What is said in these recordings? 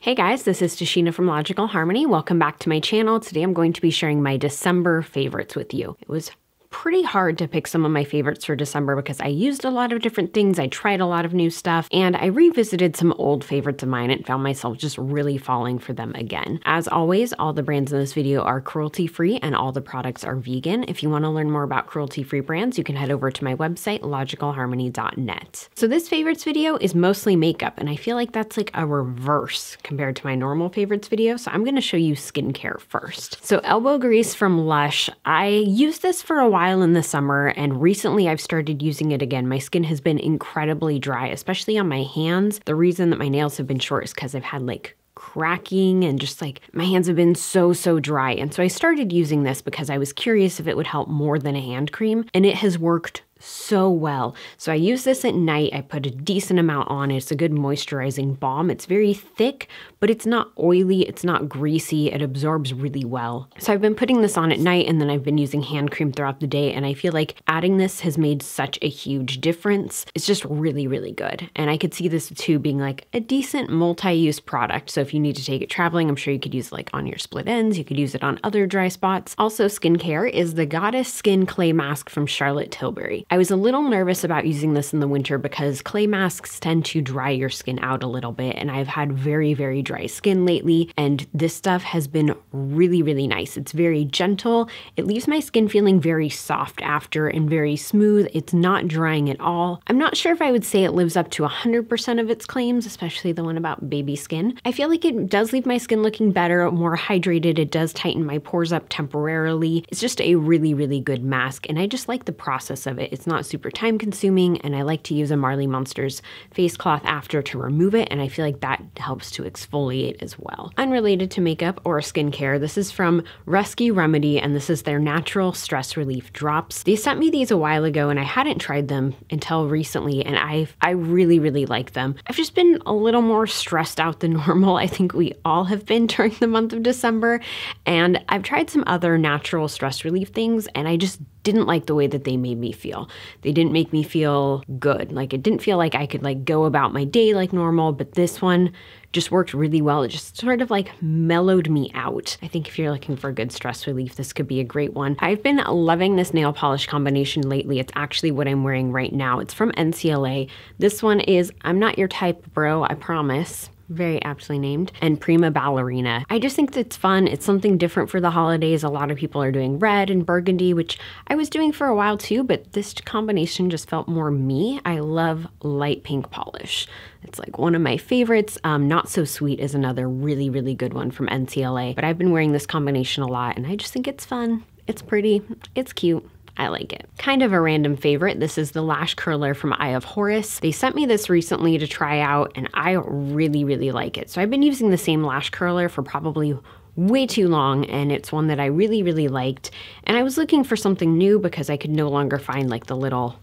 Hey guys, this is Tashina from Logical Harmony. Welcome back to my channel. Today I'm going to be sharing my December favorites with you. It was pretty hard to pick some of my favorites for December because I used a lot of different things. I tried a lot of new stuff and I revisited some old favorites of mine and found myself just really falling for them again. As always, all the brands in this video are cruelty-free and all the products are vegan. If you want to learn more about cruelty-free brands, you can head over to my website, logicalharmony.net. So this favorites video is mostly makeup and I feel like that's like a reverse compared to my normal favorites video. So I'm going to show you skincare first. So elbow grease from Lush. I used this for a while in the summer and recently I've started using it again. My skin has been incredibly dry, especially on my hands. The reason that my nails have been short is because I've had like cracking and just like my hands have been so dry. And so I started using this because I was curious if it would help more than a hand cream, and it has worked so well. So I use this at night. I put a decent amount on. It's a good moisturizing balm. It's very thick, but it's not oily. It's not greasy. It absorbs really well. So I've been putting this on at night and then I've been using hand cream throughout the day. And I feel like adding this has made such a huge difference. It's just really good. And I could see this too being like a decent multi-use product. So if you need to take it traveling, I'm sure you could use it like on your split ends. You could use it on other dry spots. Also skincare is the Goddess Skin Clay Mask from Charlotte Tilbury. I was a little nervous about using this in the winter because clay masks tend to dry your skin out a little bit, and I've had very dry skin lately, and this stuff has been really nice. It's very gentle. It leaves my skin feeling very soft after and very smooth. It's not drying at all. I'm not sure if I would say it lives up to 100% of its claims, especially the one about baby skin. I feel like it does leave my skin looking better, more hydrated. It does tighten my pores up temporarily. It's just a really good mask, and I just like the process of it. It's not super time consuming, and I like to use a Marley Monsters face cloth after to remove it, and I feel like that helps to exfoliate as well. Unrelated to makeup or skincare, this is from Rescue Remedy, and this is their natural stress relief drops. They sent me these a while ago and I hadn't tried them until recently, and I really like them. I've just been a little more stressed out than normal. I think we all have been during the month of December, and I've tried some other natural stress relief things and I just didn't like the way that they made me feel. They didn't make me feel good. Like it didn't feel like I could like go about my day like normal, but this one just worked really well. It just sort of like mellowed me out. I think if you're looking for good stress relief, this could be a great one. I've been loving this nail polish combination lately. It's actually what I'm wearing right now. It's from NCLA. This one is I'm Not Your Type, Bro, I Promise. Very aptly named, and Prima Ballerina. I just think it's fun. It's something different for the holidays. A lot of people are doing red and burgundy, which I was doing for a while too, but this combination just felt more me. I love light pink polish. It's like one of my favorites. Not So Sweet is another really good one from NCLA, but I've been wearing this combination a lot and I just think it's fun. It's pretty, it's cute. I like it. Kind of a random favorite. This is the lash curler from Eye of Horus. They sent me this recently to try out and I really like it. So I've been using the same lash curler for probably way too long, and it's one that I really liked. And I was looking for something new because I could no longer find like the little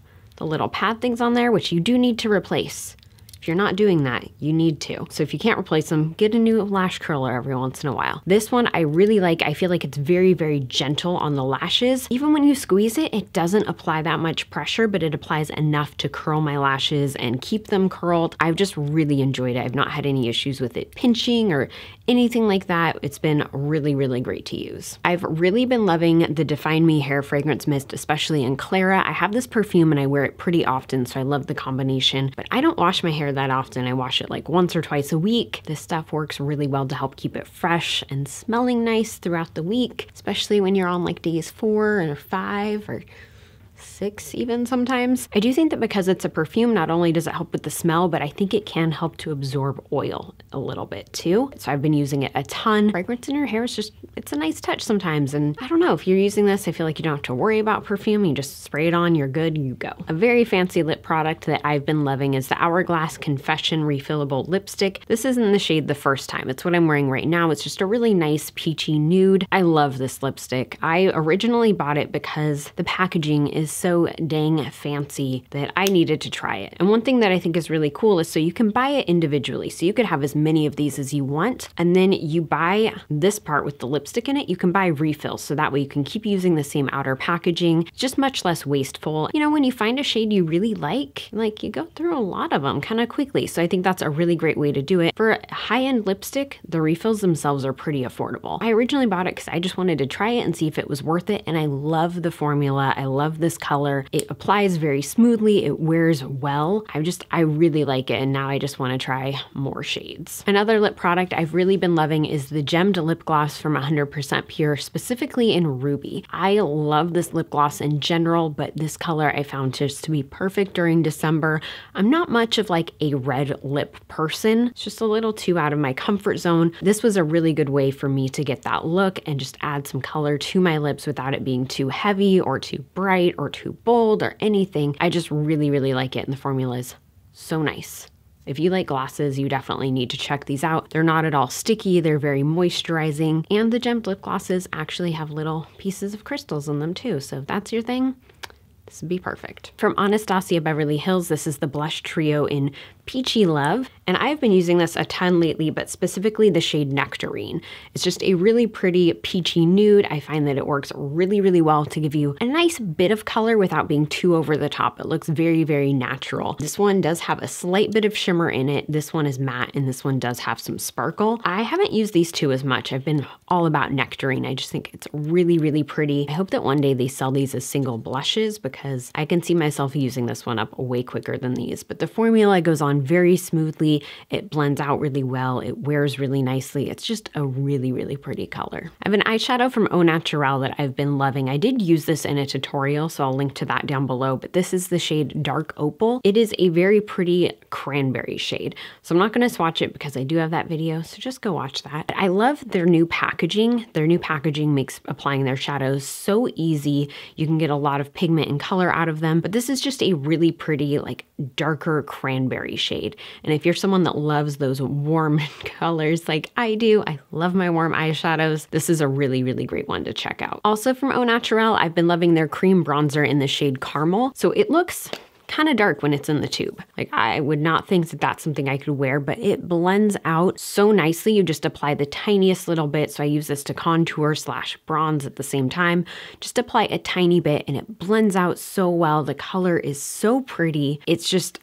pad things on there, which you do need to replace. If you're not doing that, you need to. So if you can't replace them, get a new lash curler every once in a while. This one I really like. I feel like it's very gentle on the lashes. Even when you squeeze it, it doesn't apply that much pressure, but it applies enough to curl my lashes and keep them curled. I've just really enjoyed it. I've not had any issues with it pinching or anything like that. It's been really great to use. I've really been loving the Define Me hair fragrance mist, especially in Clara. I have this perfume and I wear it pretty often, so I love the combination, but I don't wash my hair that often. I wash it like once or twice a week. This stuff works really well to help keep it fresh and smelling nice throughout the week, especially when you're on like days 4 or 5 or 6 even sometimes. I do think that because it's a perfume, not only does it help with the smell, but I think it can help to absorb oil a little bit too. So I've been using it a ton. Fragrance in your hair is just, it's a nice touch sometimes. And I don't know, if you're using this, I feel like you don't have to worry about perfume. You just spray it on, you're good, you go. A very fancy lip product that I've been loving is the Hourglass Confession Refillable Lipstick. This is in the shade The First Time. It's what I'm wearing right now. It's just a really nice peachy nude. I love this lipstick. I originally bought it because the packaging is is so dang fancy that I needed to try it. And one thing that I think is really cool is so you can buy it individually. So you could have as many of these as you want, and then you buy this part with the lipstick in it, you can buy refills. So that way you can keep using the same outer packaging, just much less wasteful. You know, when you find a shade you really like you go through a lot of them kind of quickly. So I think that's a really great way to do it. For a high-end lipstick, the refills themselves are pretty affordable. I originally bought it because I just wanted to try it and see if it was worth it. And I love the formula. I love this color. It applies very smoothly. It wears well. I really like it. And now I just want to try more shades. Another lip product I've really been loving is the gemmed lip gloss from 100% Pure, specifically in Ruby. I love this lip gloss in general, but this color I found just to be perfect during December. I'm not much of like a red lip person. It's just a little too out of my comfort zone. This was a really good way for me to get that look and just add some color to my lips without it being too heavy or too bright or too bold or anything. I just really, really like it, and the formula is so nice. If you like glosses, you definitely need to check these out. They're not at all sticky, they're very moisturizing, and the gemmed lip glosses actually have little pieces of crystals in them too, so if that's your thing, this would be perfect. From Anastasia Beverly Hills, this is the Blush Trio in Peachy Love, and I've been using this a ton lately, but specifically the shade Nectarine. It's just a really pretty peachy nude. I find that it works really, really well to give you a nice bit of color without being too over the top. It looks very, very natural. This one does have a slight bit of shimmer in it. This one is matte, and this one does have some sparkle. I haven't used these two as much. I've been all about Nectarine. I just think it's really, really pretty. I hope that one day they sell these as single blushes because I can see myself using this one up way quicker than these. But the formula goes on very smoothly. It blends out really well. It wears really nicely. It's just a really, really pretty color. I have an eyeshadow from Au Naturel that I've been loving. I did use this in a tutorial, so I'll link to that down below, but this is the shade Dark Opal. It is a very pretty cranberry shade. So I'm not going to swatch it because I do have that video, so just go watch that. I love their new packaging. Their new packaging makes applying their shadows so easy. You can get a lot of pigment and color out of them, but this is just a really pretty, like, darker cranberry shade. And if you're someone that loves those warm colors like I do, I love my warm eyeshadows, this is a really, really great one to check out. Also from Au Naturel, I've been loving their cream bronzer in the shade Caramel. So it looks kind of dark when it's in the tube. Like, I would not think that that's something I could wear, but it blends out so nicely. You just apply the tiniest little bit. So I use this to contour / bronze at the same time. Just apply a tiny bit and it blends out so well. The color is so pretty. It's just,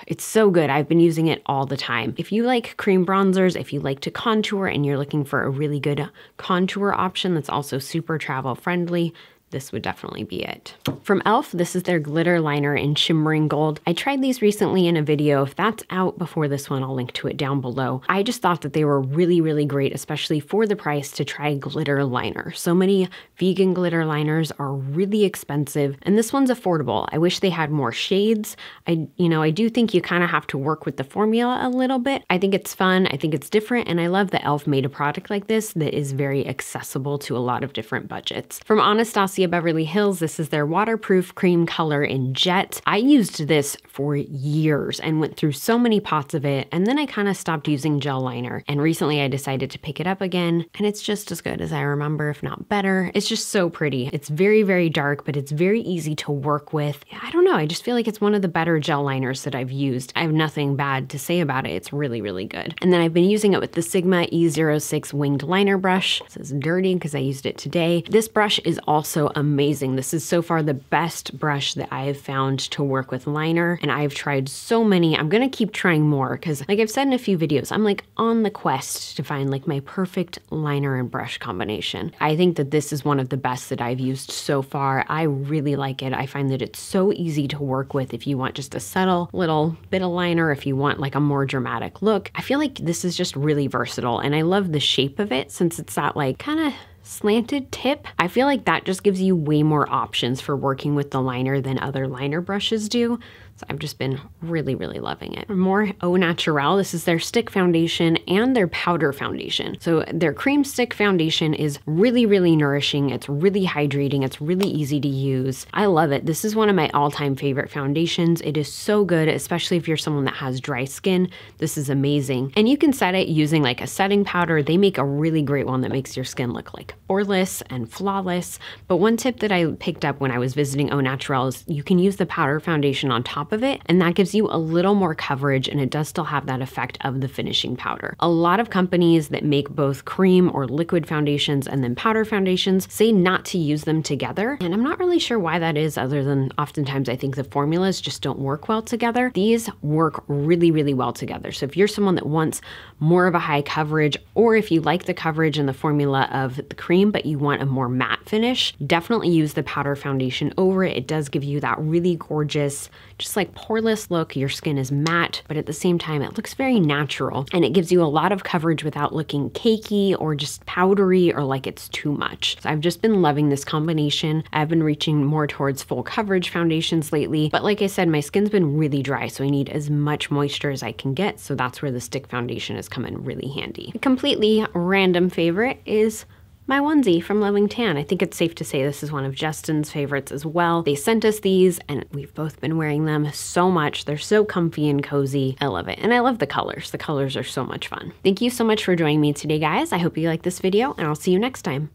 it's so good. I've been using it all the time. If you like cream bronzers, if you like to contour and you're looking for a really good contour option that's also super travel friendly, this would definitely be it. From e.l.f., this is their glitter liner in Shimmering Gold. I tried these recently in a video. If that's out before this one, I'll link to it down below. I just thought that they were really, really great, especially for the price, to try glitter liner. So many vegan glitter liners are really expensive, and this one's affordable. I wish they had more shades. I do think you kind of have to work with the formula a little bit. I think it's fun. I think it's different, and I love that e.l.f. made a product like this that is very accessible to a lot of different budgets. From Anastasia Beverly Hills, this is their waterproof cream color in Jet. I used this for years and went through so many pots of it, and then I kind of stopped using gel liner, and recently I decided to pick it up again, and it's just as good as I remember, if not better. It's just so pretty. It's very, very dark, but it's very easy to work with. I don't know, I just feel like it's one of the better gel liners that I've used. I have nothing bad to say about it. It's really, really good. And then I've been using it with the Sigma E06 winged liner brush. This is dirty because I used it today. This brush is also amazing. This is so far the best brush that I have found to work with liner, and I've tried so many. I'm gonna keep trying more because, like I've said in a few videos, I'm like on the quest to find like my perfect liner and brush combination. I think that this is one of the best that I've used so far. I really like it. I find that it's so easy to work with if you want just a subtle little bit of liner, if you want like a more dramatic look. I feel like this is just really versatile, and I love the shape of it since it's that like kind of slanted tip. I feel like that just gives you way more options for working with the liner than other liner brushes do. So I've just been really, really loving it. More Au Naturel. This is their stick foundation and their powder foundation. So their cream stick foundation is really, really nourishing. It's really hydrating. It's really easy to use. I love it. This is one of my all-time favorite foundations. It is so good, especially if you're someone that has dry skin. This is amazing. And you can set it using like a setting powder. They make a really great one that makes your skin look like poreless and flawless. But one tip that I picked up when I was visiting Au Naturel is you can use the powder foundation on top of it, and that gives you a little more coverage, and it does still have that effect of the finishing powder. A lot of companies that make both cream or liquid foundations and then powder foundations say not to use them together, and I'm not really sure why that is, other than oftentimes I think the formulas just don't work well together. These work really, really well together. So if you're someone that wants more of a high coverage, or if you like the coverage and the formula of the cream but you want a more matte finish, definitely use the powder foundation over it. It does give you that really gorgeous, just like poreless look. Your skin is matte, but at the same time, it looks very natural, and it gives you a lot of coverage without looking cakey or just powdery or like it's too much. So I've just been loving this combination. I've been reaching more towards full coverage foundations lately, but like I said, my skin's been really dry, so I need as much moisture as I can get. So that's where the stick foundation has come in really handy. A completely random favorite is my onesie from Loving Tan. I think it's safe to say this is one of Justin's favorites as well. They sent us these and we've both been wearing them so much. They're so comfy and cozy. I love it. And I love the colors. The colors are so much fun. Thank you so much for joining me today, guys. I hope you liked this video, and I'll see you next time.